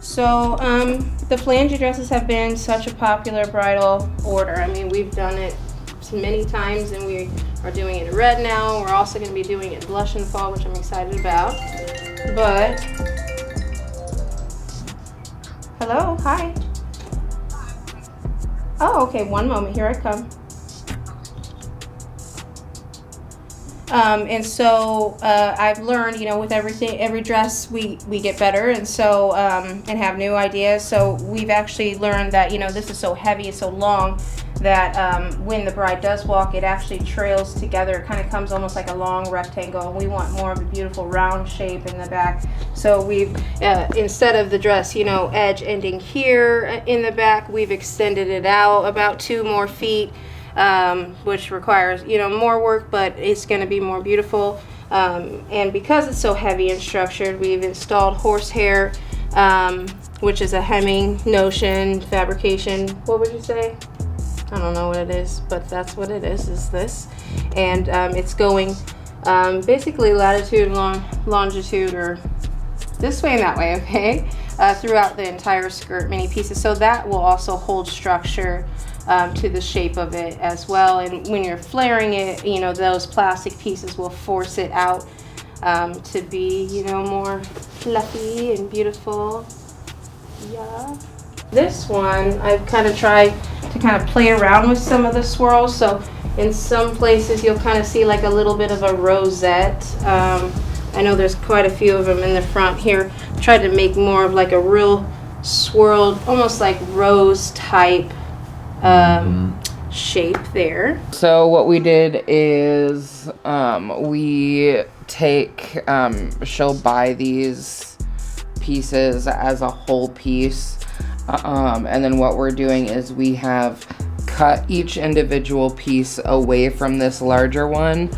So the flange dresses have been such a popular bridal order. I mean, we've done it many times, and we are doing it in red now. We're also going to be doing it in blush in the fall, which I'm excited about. But hello, hi. Oh, okay, one moment, here I come. And so I've learned, you know, with every dress we get better, and so and have new ideas. So we've actually learned that, you know, this is so heavy and so long that when the bride does walk, it actually trails together. It kind of comes almost like a long rectangle, and we want more of a beautiful round shape in the back. So we've, instead of the dress, you know, edge ending here in the back, we've extended it out about 2 more feet. Which requires, you know, more work, but it's going to be more beautiful. And because it's so heavy and structured, we've installed horsehair, which is a hemming notion, fabrication. What would you say? I don't know what it is, but that's what it is this. And it's going basically latitude, longitude, or this way and that way, okay? Throughout the entire skirt, many pieces. So that will also hold structure to the shape of it as well. And when you're flaring it, you know, those plastic pieces will force it out to be, you know, more fluffy and beautiful. Yeah. This one, I've kind of tried to kind of play around with some of the swirls. So in some places you'll kind of see like a little bit of a rosette. I know there's quite a few of them in the front here. I tried to make more of like a real swirled, almost like rose type shape there. So what we did is we take, she'll buy these pieces as a whole piece, and then what we're doing is we have cut each individual piece away from this larger one,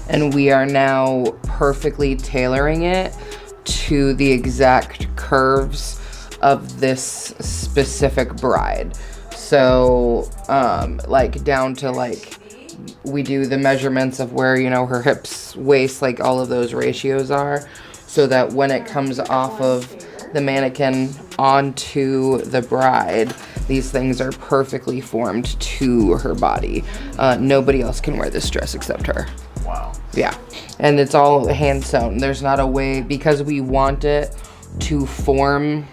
and we are now perfectly tailoring it to the exact curves of this specific bride. So, like down to like, we do the measurements of where, you know, her hips, waist, like all of those ratios are, so that when it comes off of the mannequin onto the bride, these things are perfectly formed to her body. Nobody else can wear this dress except her. Wow. Yeah, and it's all hand sewn. There's not a way, because we want it to form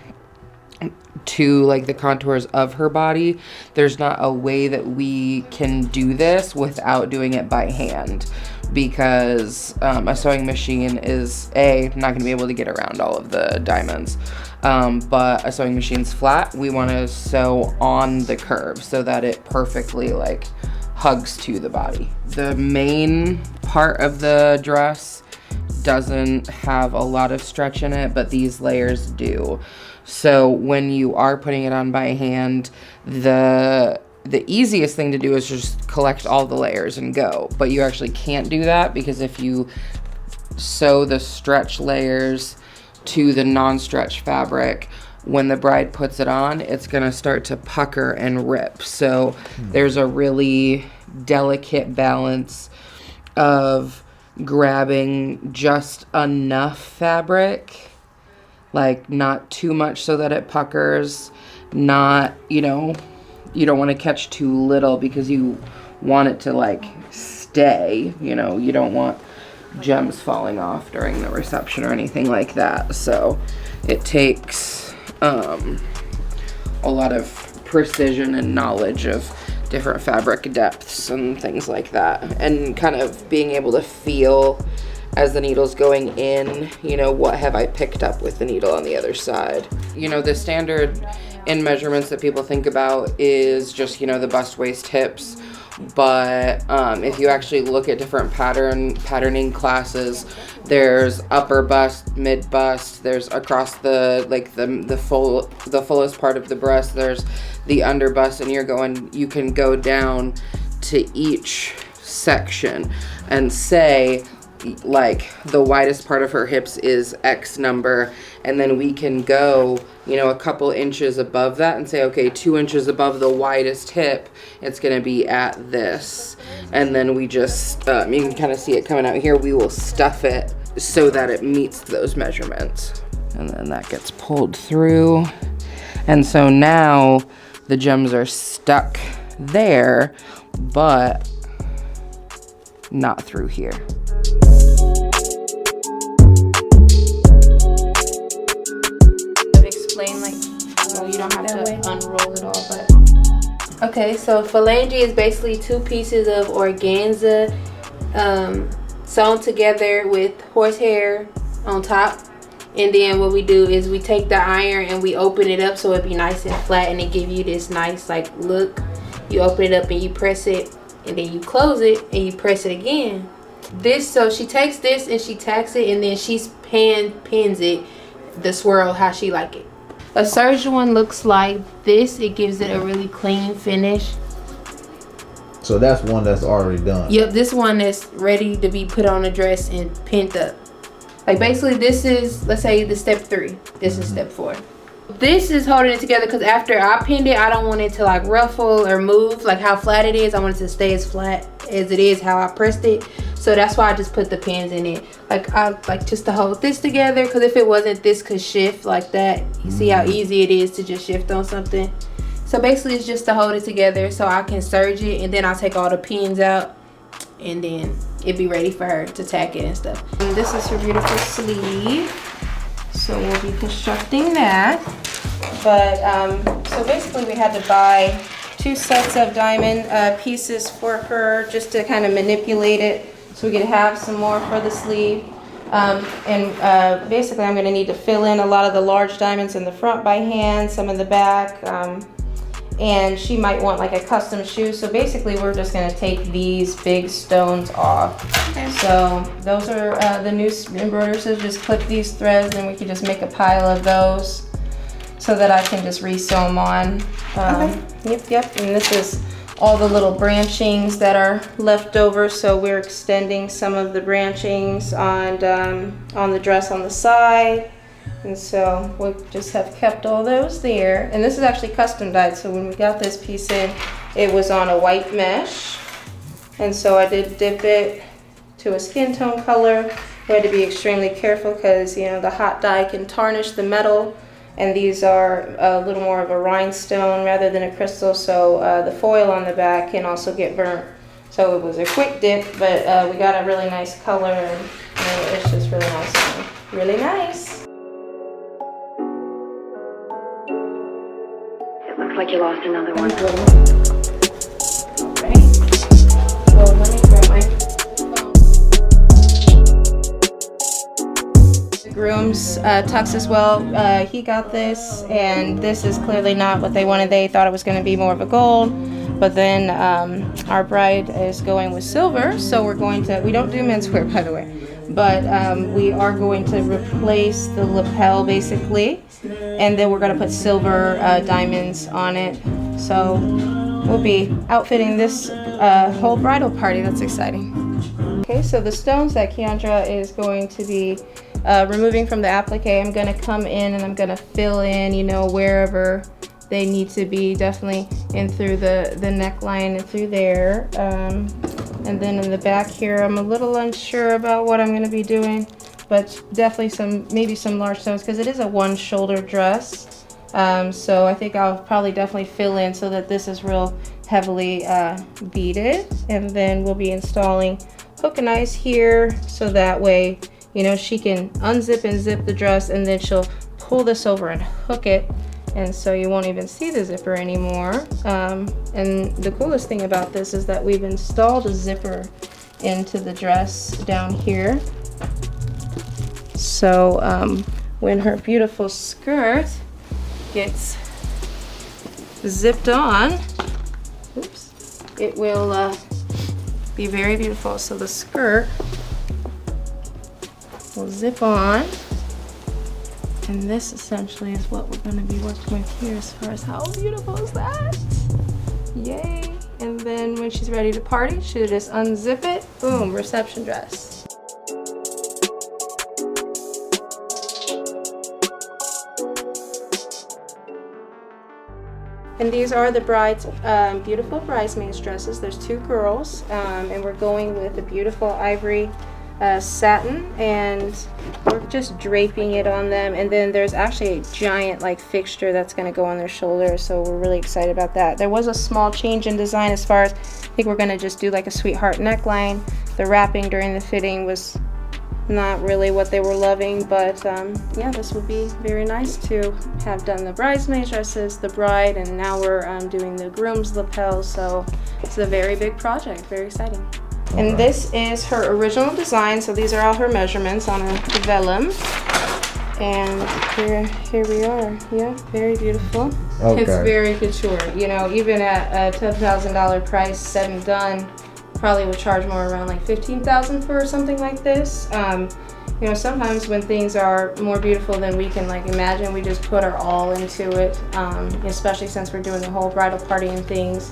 to like the contours of her body, there's not a way that we can do this without doing it by hand, because a sewing machine is not going to be able to get around all of the diamonds, but a sewing machine's flat. We want to sew on the curve so that it perfectly like hugs to the body. The main part of the dress doesn't have a lot of stretch in it, but these layers do. So when you are putting it on by hand, the easiest thing to do is just collect all the layers and go. But you actually can't do that, because if you sew the stretch layers to the non-stretch fabric, when the bride puts it on, it's gonna start to pucker and rip. So there's a really delicate balance of grabbing just enough fabric, like not too much so that it puckers, not, you know, you don't want to catch too little because you want it to like stay, you know, you don't want gems falling off during the reception or anything like that. So it takes a lot of precision and knowledge of different fabric depths and things like that, and kind of being able to feel as the needle's going in, you know, what have I picked up with the needle on the other side. You know, the standard in measurements that people think about is just, you know, the bust, waist, hips. but if you actually look at different patterning classes, there's upper bust, mid bust, there's across the the fullest part of the breast, there's the under bust, and you can go down to each section and say, like, the widest part of her hips is X number, and then we can go, you know, a couple inches above that and say, okay, 2 inches above the widest hip, it's gonna be at this. And then we just, you can kind of see it coming out here, we will stuff it so that it meets those measurements. And then that gets pulled through. And so now the gems are stuck there, but not through here. Explain, like, well, you don't have to unroll it all, but okay, so phalange is basically 2 pieces of organza sewn together with horsehair on top, and then what we do is we take the iron and we open it up so it be nice and flat, and it give you this nice like look. You open it up and you press it, and then you close it and you press it again. So she takes this and she tacks it, and then she's pins it the swirl how she like it. A serge one looks like this. It gives it a really clean finish. So that's one that's already done. Yep, this one is ready to be put on a dress and pinned up. Like basically this is, let's say, the step 3. This is step 4. This is holding it together because after I pinned it, I don't want it to like ruffle or move like how flat it is. I want it to stay as flat as it is how I pressed it. So that's why I just put the pins in it. Like I like just to hold this together, because if it wasn't, this could shift like that. You see how easy it is to just shift on something. So basically it's just to hold it together so I can serge it, and then I'll take all the pins out, and then it'd be ready for her to tack it and stuff. and this is her beautiful sleeve. So we'll be constructing that. But so basically we had to buy 2 sets of diamond pieces for her just to kind of manipulate it so we could have some more for the sleeve. Basically I'm going to need to fill in a lot of the large diamonds in the front by hand, some in the back, and she might want like a custom shoe. So basically we're just going to take these big stones off. Okay. So those are the new embroidery scissors. Just clip these threads and we can just make a pile of those so that I can just re-sew them on. Okay. Yep. And this is all the little branchings that are left over, so we're extending some of the branchings on the dress on the side, and so we just have kept all those there. And this is actually custom dyed, so when we got this piece in, it was on a white mesh, and so I did dip it to a skin tone color. We had to be extremely careful because, you know, the hot dye can tarnish the metal, and these are a little more of a rhinestone rather than a crystal, so the foil on the back can also get burnt. So it was a quick dip, but we got a really nice color, and you know, it's just really nice. Really nice. It looks like you lost another one. Alright. Well, let me grab my Groom's tux as well. He got this, and this is clearly not what they wanted. They thought it was going to be more of a gold, but then our bride is going with silver, so we're going to, we don't do menswear by the way, but we are going to replace the lapel basically, and then we're going to put silver diamonds on it. So we'll be outfitting this whole bridal party. That's exciting. Okay, so the stones that Keandra is going to be removing from the applique, I'm going to come in and I'm going to fill in, you know, wherever they need to be, definitely in through the neckline and through there. And then in the back here, I'm a little unsure about what I'm going to be doing, but definitely maybe some large stones because it is a one shoulder dress. So I think I'll probably definitely fill in so that this is real heavily beaded, and then we'll be installing hook and eyes here so that way, you know, she can unzip and zip the dress, and then she'll pull this over and hook it, and so you won't even see the zipper anymore. And the coolest thing about this is that we've installed a zipper into the dress down here. So when her beautiful skirt gets zipped on, oops, it will be very beautiful. So the skirt will zip on. And this essentially is what we're going to be working with here as far as how beautiful is that? Yay. And then when she's ready to party, she'll just unzip it. Boom, reception dress. And these are the bride's beautiful bridesmaids dresses. There's 2 girls, and we're going with a beautiful ivory satin, and we're just draping it on them. And then there's actually a giant like fixture that's going to go on their shoulders, so we're really excited about that. There was a small change in design as far as, I think we're going to just do like a sweetheart neckline. The wrapping during the fitting was not really what they were loving, but yeah, this would be very nice to have done the bridesmaid dresses, the bride, and now we're doing the groom's lapels. So it's a very big project, very exciting. And this is her original design, so these are all her measurements on a vellum. And here we are. Yeah, very beautiful. Okay. It's very couture. You know, even at a $10,000 price, said and done, probably would charge more around like $15,000 for something like this. You know, sometimes when things are more beautiful than we can like imagine, we just put our all into it. Especially since we're doing the whole bridal party and things.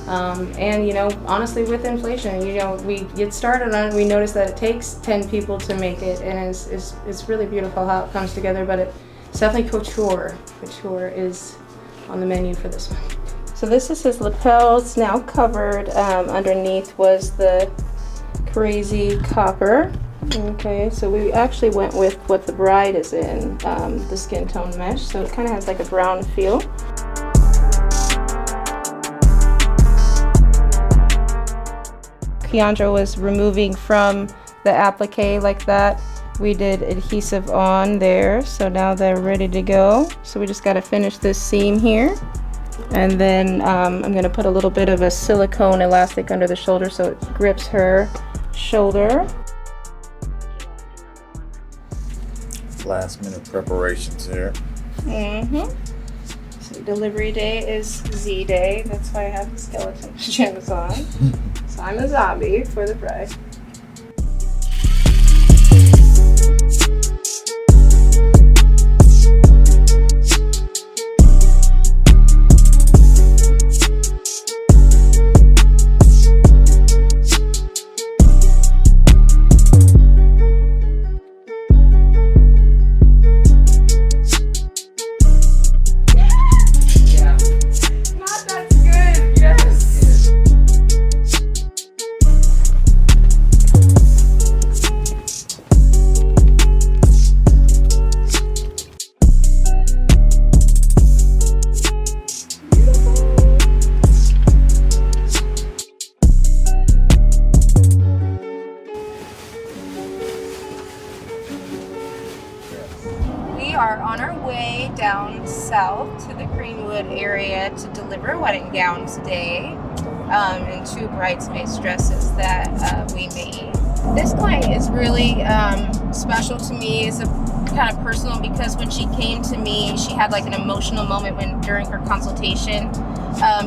And you know, honestly, with inflation, you know, we get started on it, we notice that it takes 10 people to make it, and it's really beautiful how it comes together, but it's definitely couture. Couture is on the menu for this one. So this is his lapels, now covered. Underneath was the crazy copper. Okay, so we actually went with what the bride is in, the skin tone mesh, so it kind of has like a brown feel. Keandra was removing from the applique like that. We did adhesive on there, so now they're ready to go. So we just got to finish this seam here. And then I'm going to put a little bit of a silicone elastic under the shoulder so it grips her shoulder. Last minute preparations here. So delivery day is Z day. That's why I have the skeleton pajamas on. So I'm a zombie for the bride. Down south to the Greenwood area to deliver wedding gowns today, and 2 bridesmaids dresses that we made. This client is really special to me. It's a kind of personal because when she came to me, she had like an emotional moment during her consultation,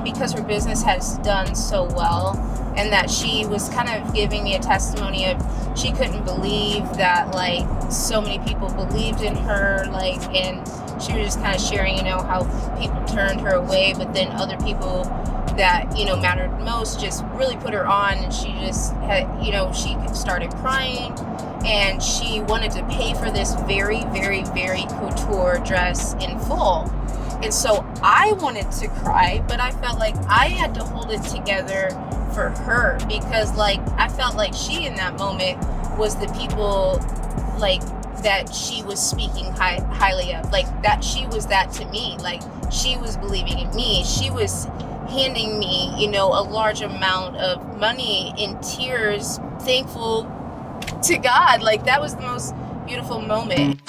because her business has done so well, and that she was kind of giving me a testimony of she couldn't believe that like so many people believed in her, like, and she was just kind of sharing, you know, how people turned her away, but then other people that, you know, mattered most just really put her on, and she just had, you know, she started crying, and she wanted to pay for this very, very, very couture dress in full. And so I wanted to cry, but I felt like I had to hold it together for her, because like I felt like she in that moment was the people like that she was speaking highly of, like that she was that to me, like she was believing in me, she was handing me, you know, a large amount of money in tears, thankful to God. Like that was the most beautiful moment.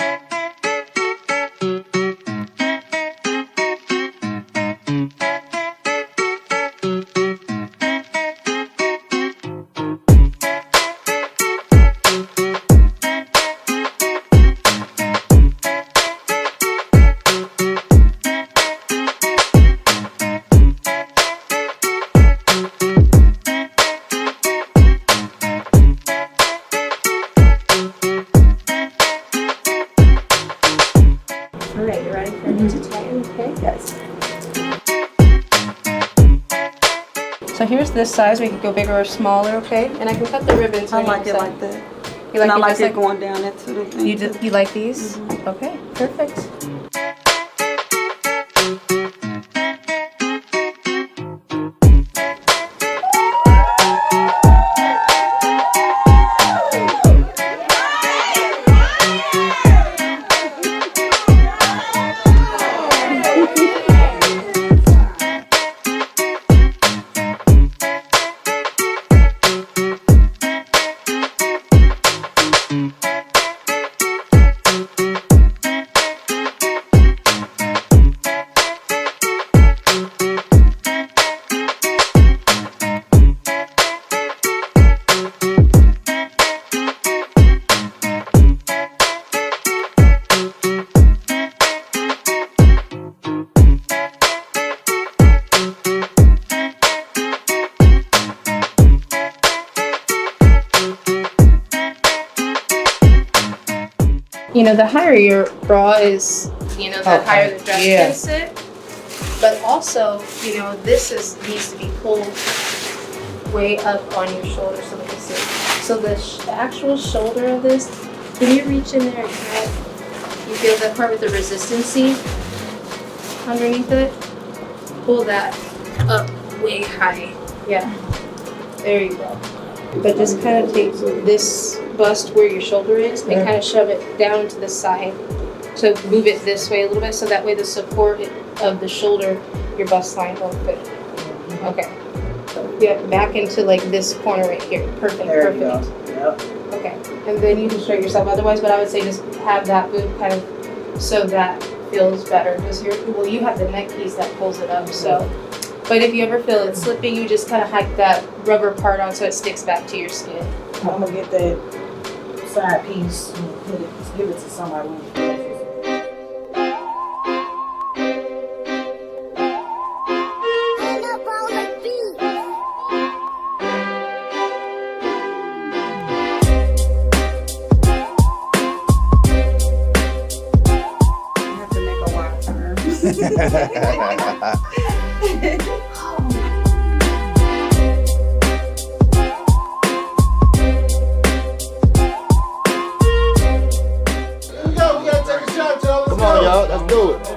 Okay. Yes. So here's this size. We could go bigger or smaller, okay? And I can cut the ribbons. I on like either it side. like that. You And I it like just it going down into the thing. You like these? Okay, perfect. You know, the higher your bra is, you know, the higher the dress can sit. But also, you know, this needs to be pulled way up on your shoulder so they can sit. So the actual shoulder of this, when you reach in there and grab, you feel that part with the resistance underneath it. Pull that up way high. Yeah. There you go. But just kind of take this bust where your shoulder is and kind of shove it down to the side. So move it this way a little bit so that way the support of the shoulder, your bust line won't fit. Okay. So yeah, back into like this corner right here. Perfect, perfect. Yep. Okay. And then you can show yourself otherwise, but I would say just have that boob kind of so that feels better. Because you have the neck piece that pulls it up, so. But if you ever feel it slipping, you just kind of hike that rubber part on so it sticks back to your skin. I'm gonna get that side piece and give it to somebody. I have to make a wide turn. Come on, y'all. Let's do it.